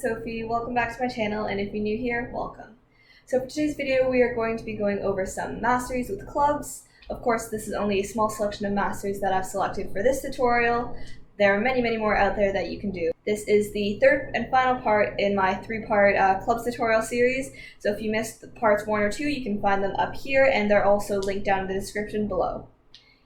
Sophie. Welcome back to my channel, and if you're new here, welcome. So for today's video, we are going to be going over some masteries with clubs. Of course, this is only a small selection of masteries that I've selected for this tutorial. There are many more out there that you can do. This is the third and final part in my three-part clubs tutorial series. So if you missed parts 1 or 2, you can find them up here, and they're also linked down in the description below.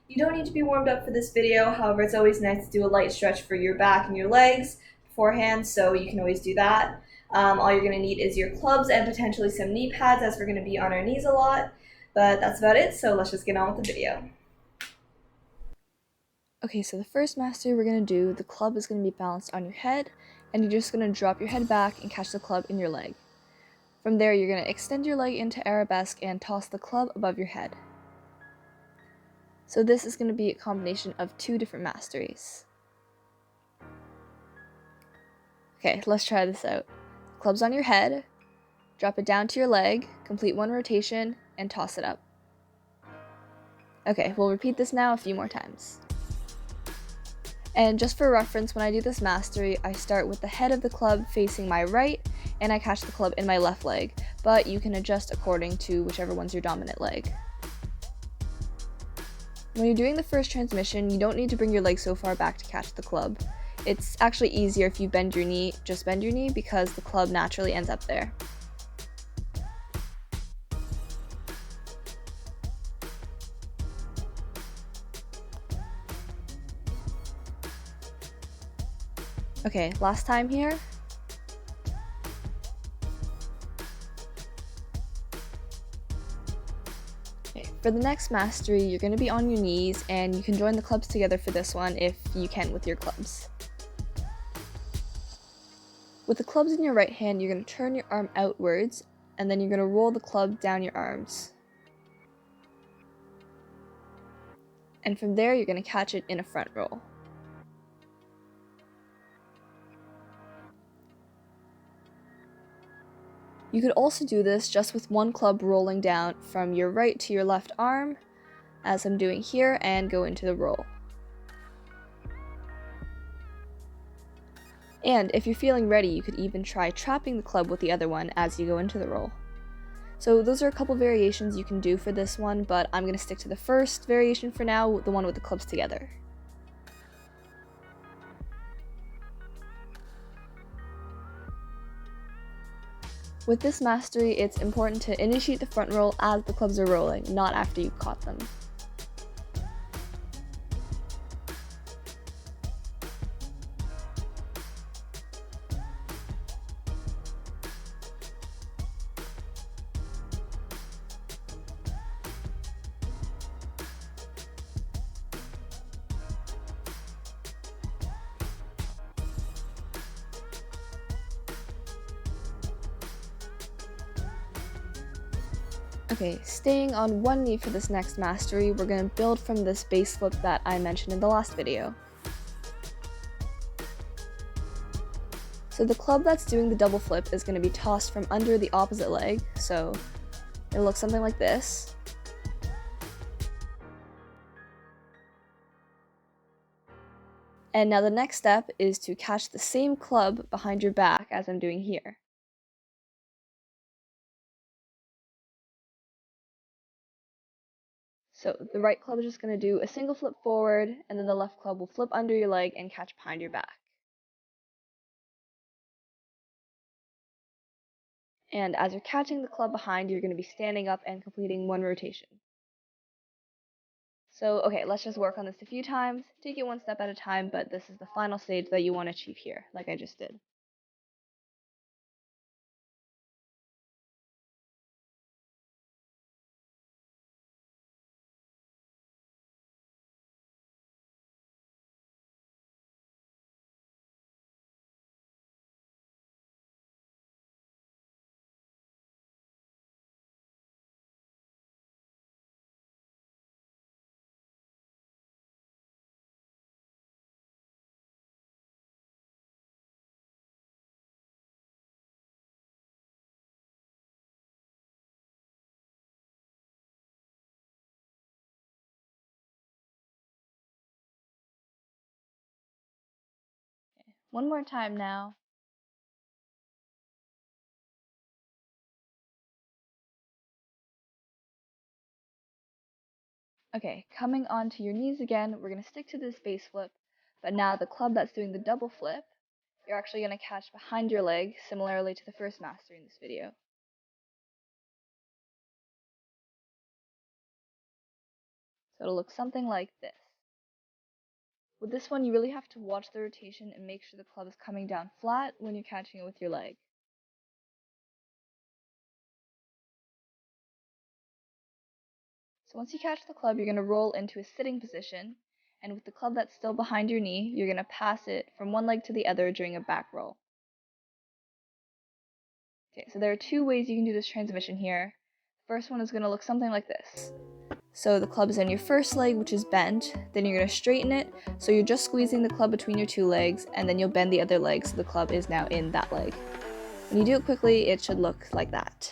You don't need to be warmed up for this video, however, it's always nice to do a light stretch for your back and your legs beforehand, so you can always do that. All you're going to need is your clubs and potentially some knee pads, as we're going to be on our knees a lot, but that's about it, so let's just get on with the video. Okay, so the first mastery we're going to do, the club is going to be balanced on your head, and you're just going to drop your head back and catch the club in your leg. From there, you're going to extend your leg into arabesque and toss the club above your head. So this is going to be a combination of two different masteries. Okay, let's try this out. Club's on your head, drop it down to your leg, complete one rotation, and toss it up. Okay, we'll repeat this now a few more times. And just for reference, when I do this mastery, I start with the head of the club facing my right, and I catch the club in my left leg, but you can adjust according to whichever one's your dominant leg. When you're doing the first transmission, you don't need to bring your leg so far back to catch the club. It's actually easier if you bend your knee, just bend your knee, because the club naturally ends up there. Okay, last time here. Okay, for the next mastery, you're going to be on your knees, and you can join the clubs together for this one if you can with your clubs. With the clubs in your right hand, you're going to turn your arm outwards, and then you're going to roll the club down your arms. And from there, you're going to catch it in a front roll. You could also do this just with one club rolling down from your right to your left arm, as I'm doing here, and go into the roll. And if you're feeling ready, you could even try trapping the club with the other one as you go into the roll. So those are a couple variations you can do for this one, but I'm going to stick to the first variation for now, the one with the clubs together. With this mastery, it's important to initiate the front roll as the clubs are rolling, not after you've caught them. Okay, staying on one knee for this next mastery, we're going to build from this base flip that I mentioned in the last video. So the club that's doing the double flip is going to be tossed from under the opposite leg, so it'll look something like this. And now the next step is to catch the same club behind your back as I'm doing here. So the right club is just going to do a single flip forward, and then the left club will flip under your leg and catch behind your back. And as you're catching the club behind, you're going to be standing up and completing one rotation. So, okay, let's just work on this a few times, take it one step at a time, but this is the final stage that you want to achieve here, like I just did. One more time now. Okay, coming onto your knees again, we're going to stick to this base flip, but now the club that's doing the double flip, you're actually going to catch behind your leg, similarly to the first mastery in this video. So it'll look something like this. With this one, you really have to watch the rotation and make sure the club is coming down flat when you're catching it with your leg. So once you catch the club, you're going to roll into a sitting position, and with the club that's still behind your knee, you're going to pass it from one leg to the other during a back roll. Okay, so there are two ways you can do this transmission here. The first one is going to look something like this. So the club is in your first leg, which is bent, then you're going to straighten it, so you're just squeezing the club between your two legs, and then you'll bend the other leg so the club is now in that leg. When you do it quickly, it should look like that.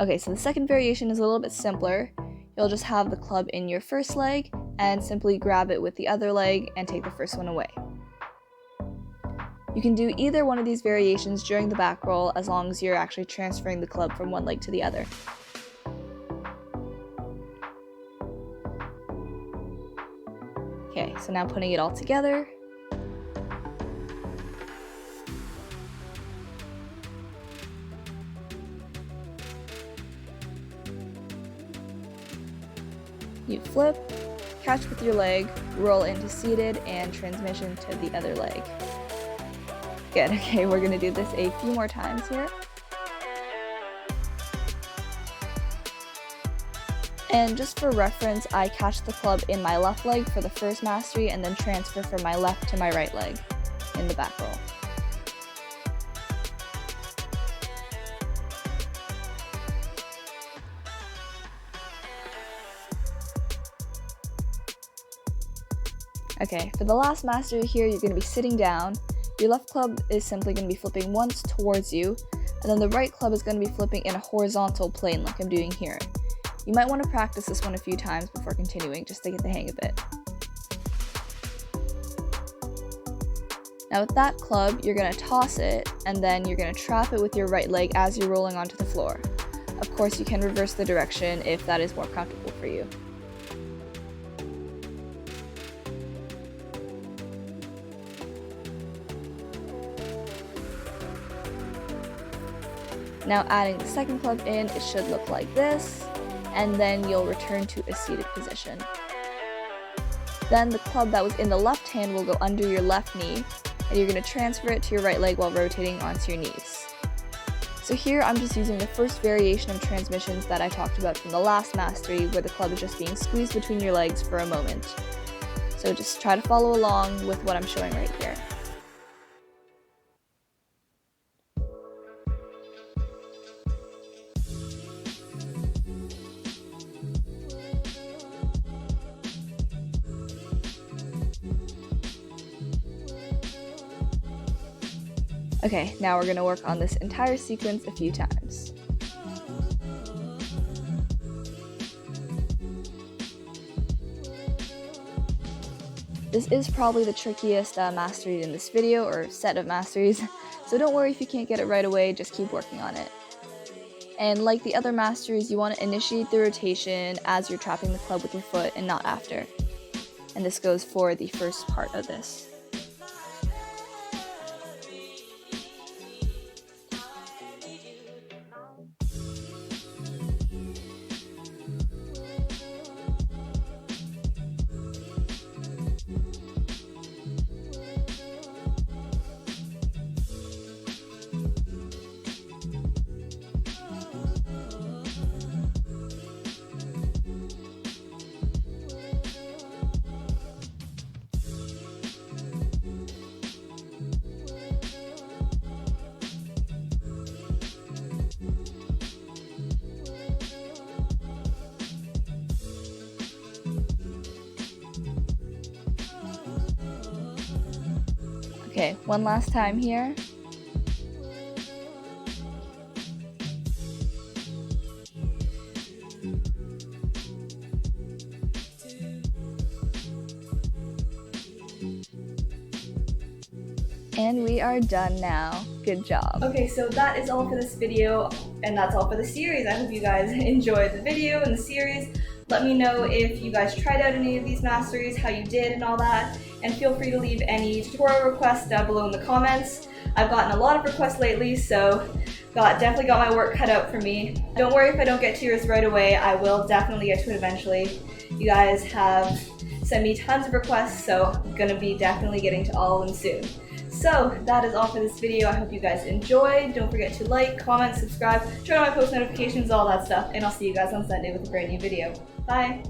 Okay, so the second variation is a little bit simpler. You'll just have the club in your first leg and simply grab it with the other leg and take the first one away. You can do either one of these variations during the back roll as long as you're actually transferring the club from one leg to the other. Okay, so now putting it all together. You flip, catch with your leg, roll into seated, and transmission to the other leg. Good, okay, we're going to do this a few more times here. And just for reference, I catch the club in my left leg for the first mastery and then transfer from my left to my right leg in the back roll. Okay, for the last mastery here, you're going to be sitting down. Your left club is simply going to be flipping once towards you, and then the right club is going to be flipping in a horizontal plane like I'm doing here. You might want to practice this one a few times before continuing, just to get the hang of it. Now with that club, you're going to toss it, and then you're going to trap it with your right leg as you're rolling onto the floor. Of course, you can reverse the direction if that is more comfortable for you. Now adding the second club in, it should look like this, and then you'll return to a seated position. Then the club that was in the left hand will go under your left knee, and you're going to transfer it to your right leg while rotating onto your knees. So here I'm just using the first variation of transmissions that I talked about from the last mastery, where the club is just being squeezed between your legs for a moment. So just try to follow along with what I'm showing right here. Okay, now we're going to work on this entire sequence a few times. This is probably the trickiest mastery in this video, or set of masteries, so don't worry if you can't get it right away, just keep working on it. And like the other masteries, you want to initiate the rotation as you're trapping the club with your foot and not after. And this goes for the first part of this. Okay, one last time here. And we are done now. Good job. Okay, so that is all for this video, and that's all for the series. I hope you guys enjoyed the video and the series. Let me know if you guys tried out any of these masteries, how you did and all that, and feel free to leave any tutorial requests down below in the comments. I've gotten a lot of requests lately, so definitely got my work cut out for me. Don't worry if I don't get to yours right away, I will definitely get to it eventually. You guys have sent me tons of requests, so I'm gonna be definitely getting to all of them soon. So that is all for this video. I hope you guys enjoyed. Don't forget to like, comment, subscribe, turn on my post notifications, all that stuff, and I'll see you guys on Sunday with a brand new video. Bye!